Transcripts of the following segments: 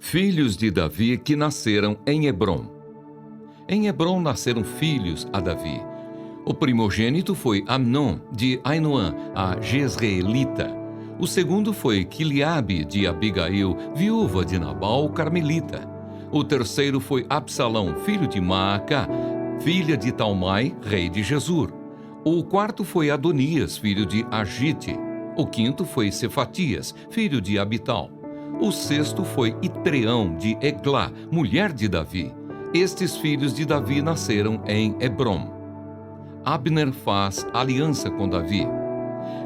Filhos de Davi que nasceram em Hebrom. Em Hebrom nasceram filhos a Davi. O primogênito foi Amnon, de Ainoã, a Jezreelita. O segundo foi Quileabe, de Abigail, viúva de Nabal, carmelita. O terceiro foi Absalão, filho de Maacá, filha de Talmai, rei de Gesur. O quarto foi Adonias, filho de Agite. O quinto foi Cefatias, filho de Abital. O sexto foi Itreão, de Eglá, mulher de Davi. Estes filhos de Davi nasceram em Hebrom. Abner faz aliança com Davi.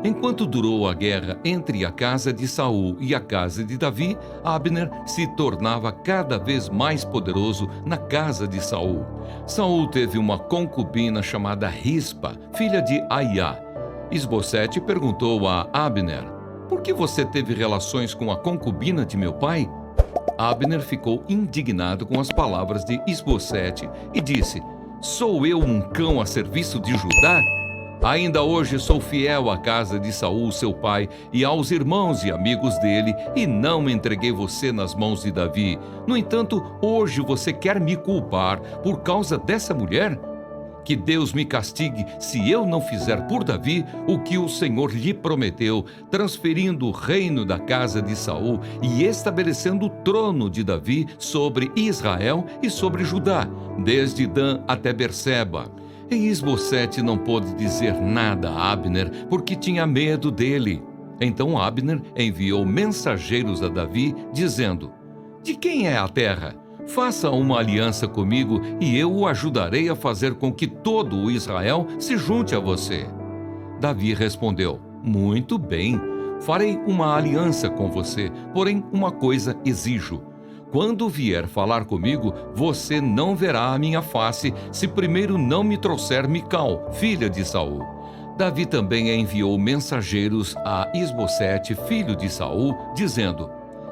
Enquanto durou a guerra entre a casa de Saul e a casa de Davi, Abner se tornava cada vez mais poderoso na casa de Saul. Saul teve uma concubina chamada Rispa, filha de Aiá. Isbosete perguntou a Abner: "Por que você teve relações com a concubina de meu pai?" Abner ficou indignado com as palavras de Isbosete e disse: "Sou eu um cão a serviço de Judá? Ainda hoje sou fiel à casa de Saul, seu pai, e aos irmãos e amigos dele, e não entreguei você nas mãos de Davi. No entanto, hoje você quer me culpar por causa dessa mulher? Que Deus me castigue se eu não fizer por Davi o que o Senhor lhe prometeu, transferindo o reino da casa de Saul e estabelecendo o trono de Davi sobre Israel e sobre Judá, desde Dan até Berseba." E Isbosete não pôde dizer nada a Abner, porque tinha medo dele. Então Abner enviou mensageiros a Davi, dizendo: "De quem é a terra? Faça uma aliança comigo e eu o ajudarei a fazer com que todo o Israel se junte a você." Davi respondeu: "Muito bem, farei uma aliança com você, porém uma coisa exijo. Quando vier falar comigo, você não verá a minha face, se primeiro não me trouxer Mical, filha de Saul." Davi também enviou mensageiros a Isbosete, filho de Saul, dizendo: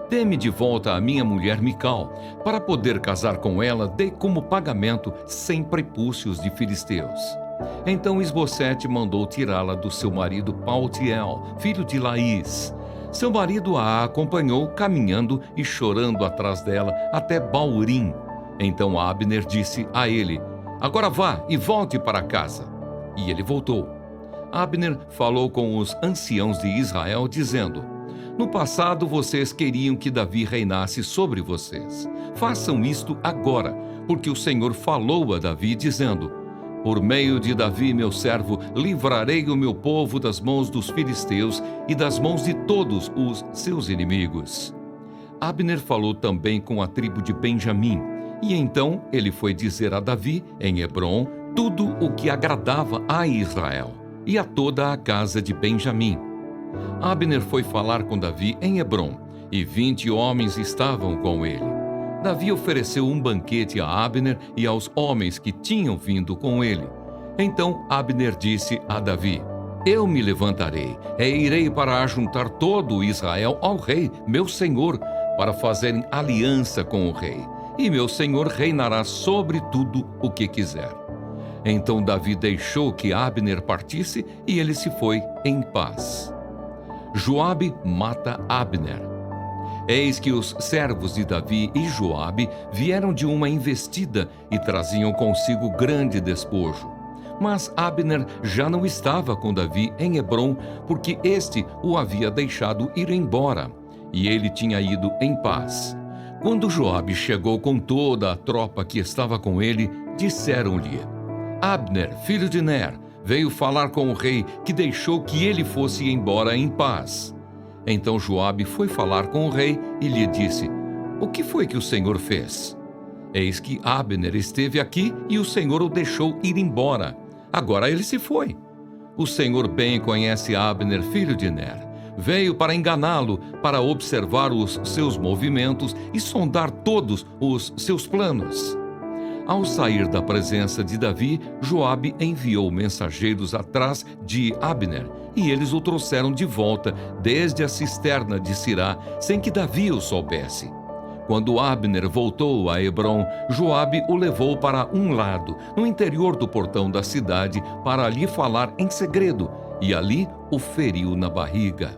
"Dê-me de volta a minha mulher Mical. Para poder casar com ela, dei como pagamento 100 prepúcios de filisteus." Então Isbosete mandou tirá-la do seu marido Paltiel, filho de Laís. Seu marido a acompanhou caminhando e chorando atrás dela até Baurim. Então Abner disse a ele: "Agora vá e volte para casa." E ele voltou. Abner falou com os anciãos de Israel, dizendo: "No passado vocês queriam que Davi reinasse sobre vocês. Façam isto agora, porque o Senhor falou a Davi, dizendo: por meio de Davi, meu servo, livrarei o meu povo das mãos dos filisteus e das mãos de todos os seus inimigos." Abner falou também com a tribo de Benjamim, e então ele foi dizer a Davi, em Hebrom, tudo o que agradava a Israel e a toda a casa de Benjamim. Abner foi falar com Davi em Hebrom, e 20 homens estavam com ele. Davi ofereceu um banquete a Abner e aos homens que tinham vindo com ele. Então Abner disse a Davi: "Eu me levantarei e irei para ajuntar todo o Israel ao rei, meu senhor, para fazerem aliança com o rei, e meu senhor reinará sobre tudo o que quiser." Então Davi deixou que Abner partisse e ele se foi em paz. Joabe mata Abner. Eis que os servos de Davi e Joabe vieram de uma investida e traziam consigo grande despojo. Mas Abner já não estava com Davi em Hebrom, porque este o havia deixado ir embora, e ele tinha ido em paz. Quando Joabe chegou com toda a tropa que estava com ele, disseram-lhe: "Abner, filho de Ner, veio falar com o rei, que deixou que ele fosse embora em paz." Então Joabe foi falar com o rei e lhe disse: "O que foi que o Senhor fez? Eis que Abner esteve aqui e o Senhor o deixou ir embora. Agora ele se foi. O Senhor bem conhece Abner, filho de Ner. Veio para enganá-lo, para observar os seus movimentos e sondar todos os seus planos." Ao sair da presença de Davi, Joabe enviou mensageiros atrás de Abner, e eles o trouxeram de volta desde a cisterna de Sirá, sem que Davi o soubesse. Quando Abner voltou a Hebrom, Joabe o levou para um lado, no interior do portão da cidade, para lhe falar em segredo, e ali o feriu na barriga.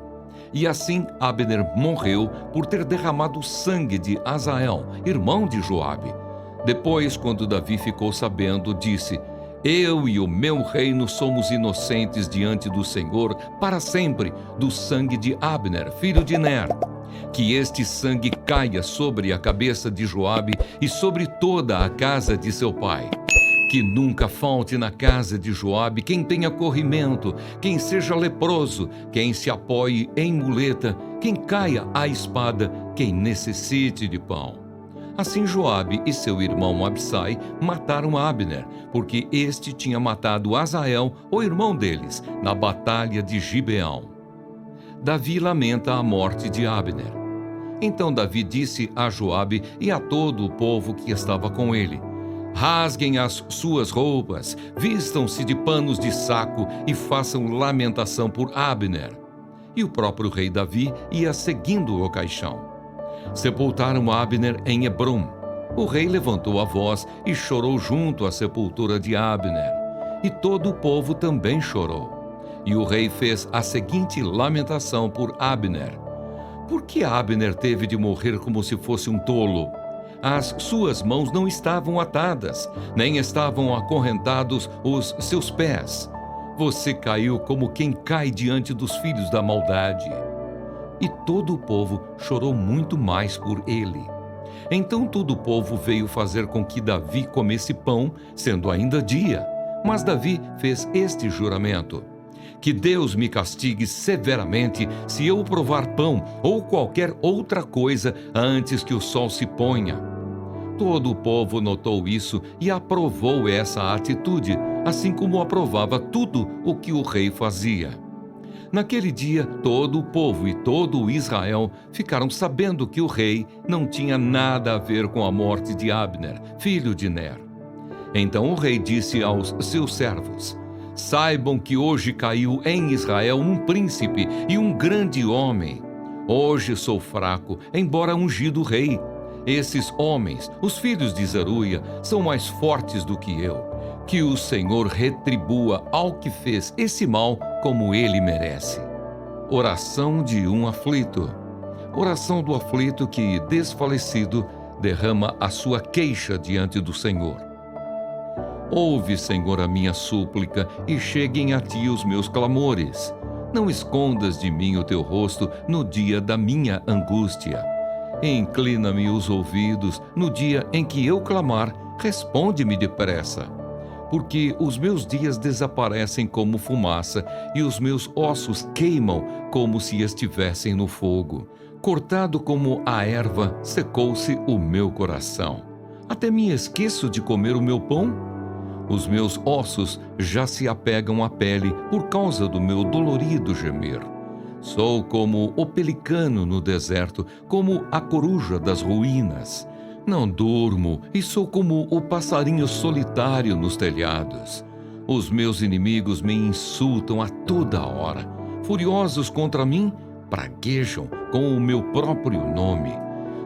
E assim Abner morreu por ter derramado o sangue de Asael, irmão de Joabe. Depois, quando Davi ficou sabendo, disse: Eu e o meu reino somos inocentes diante do Senhor para sempre, do sangue de Abner, filho de Ner. Que este sangue caia sobre a cabeça de Joabe e sobre toda a casa de seu pai. Que nunca falte na casa de Joabe quem tenha corrimento, quem seja leproso, quem se apoie em muleta, quem caia à espada, quem necessite de pão. Assim Joabe e seu irmão Absai mataram Abner, porque este tinha matado Asael, o irmão deles, na batalha de Gibeão. Davi lamenta a morte de Abner. Então Davi disse a Joabe e a todo o povo que estava com ele: Rasguem as suas roupas, vistam-se de panos de saco e façam lamentação por Abner. E o próprio rei Davi ia seguindo o caixão. Sepultaram Abner em Hebrom. O rei levantou a voz e chorou junto à sepultura de Abner. E todo o povo também chorou. E o rei fez a seguinte lamentação por Abner: Por que Abner teve de morrer como se fosse um tolo? As suas mãos não estavam atadas, nem estavam acorrentados os seus pés. Você caiu como quem cai diante dos filhos da maldade. E todo o povo chorou muito mais por ele. Então todo o povo veio fazer com que Davi comesse pão, sendo ainda dia. Mas Davi fez este juramento: Que Deus me castigue severamente se eu provar pão ou qualquer outra coisa antes que o sol se ponha. Todo o povo notou isso e aprovou essa atitude, assim como aprovava tudo o que o rei fazia. Naquele dia, todo o povo e todo o Israel ficaram sabendo que o rei não tinha nada a ver com a morte de Abner, filho de Ner. Então o rei disse aos seus servos: Saibam que hoje caiu em Israel um príncipe e um grande homem. Hoje sou fraco, embora ungido rei. Esses homens, os filhos de Zeruia, são mais fortes do que eu. Que o Senhor retribua ao que fez esse mal como ele merece. Oração de um aflito. Oração do aflito que, desfalecido, derrama a sua queixa diante do Senhor. Ouve, Senhor, a minha súplica e cheguem a ti os meus clamores. Não escondas de mim o teu rosto no dia da minha angústia. Inclina-me os ouvidos no dia em que eu clamar, responde-me depressa. Porque os meus dias desaparecem como fumaça e os meus ossos queimam como se estivessem no fogo. Cortado como a erva, secou-se o meu coração. Até me esqueço de comer o meu pão. Os meus ossos já se apegam à pele por causa do meu dolorido gemer. Sou como o pelicano no deserto, como a coruja das ruínas. Não durmo e sou como o passarinho solitário nos telhados. Os meus inimigos me insultam a toda hora. Furiosos contra mim, praguejam com o meu próprio nome.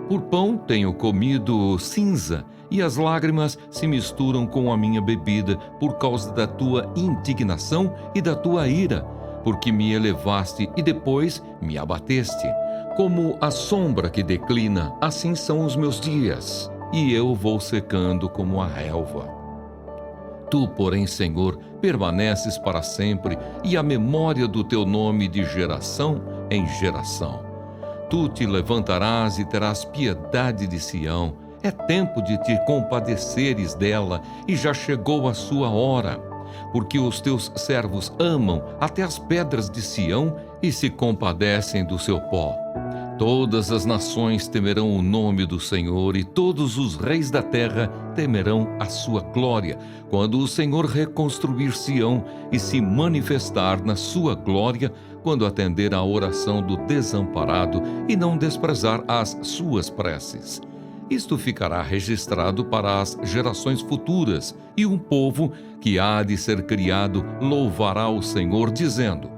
Por pão tenho comido cinza e as lágrimas se misturam com a minha bebida por causa da tua indignação e da tua ira, porque me elevaste e depois me abateste. Como a sombra que declina, assim são os meus dias, e eu vou secando como a relva. Tu, porém, Senhor, permaneces para sempre, e a memória do teu nome de geração em geração. Tu te levantarás e terás piedade de Sião. É tempo de te compadeceres dela, e já chegou a sua hora. Porque os teus servos amam até as pedras de Sião e se compadecem do seu pó. Todas as nações temerão o nome do Senhor e todos os reis da terra temerão a sua glória, quando o Senhor reconstruir Sião e se manifestar na sua glória, quando atender à oração do desamparado e não desprezar as suas preces. Isto ficará registrado para as gerações futuras, e um povo que há de ser criado louvará o Senhor, dizendo: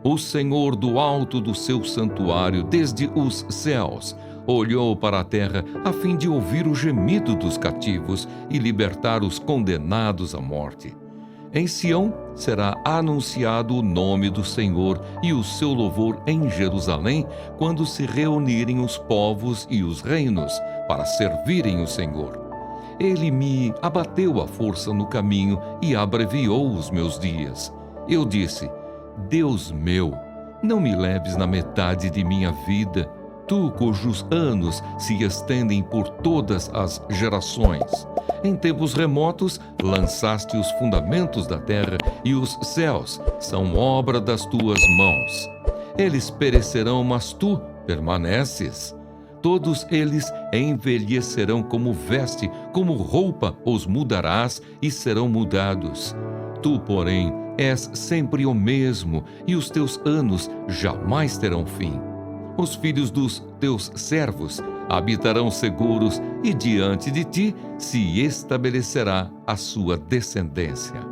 O Senhor do alto do seu santuário, desde os céus, olhou para a terra a fim de ouvir o gemido dos cativos e libertar os condenados à morte. Em Sião será anunciado o nome do Senhor e o seu louvor em Jerusalém, quando se reunirem os povos e os reinos para servirem o Senhor. Ele me abateu a força no caminho e abreviou os meus dias. Eu disse: Deus meu, não me leves na metade de minha vida, tu cujos anos se estendem por todas as gerações. Em tempos remotos lançaste os fundamentos da terra, e os céus são obra das tuas mãos. Eles perecerão, mas tu permaneces. Todos eles envelhecerão como veste, como roupa os mudarás e serão mudados. Tu, porém, és sempre o mesmo, e os teus anos jamais terão fim. Os filhos dos teus servos habitarão seguros, e diante de ti se estabelecerá a sua descendência.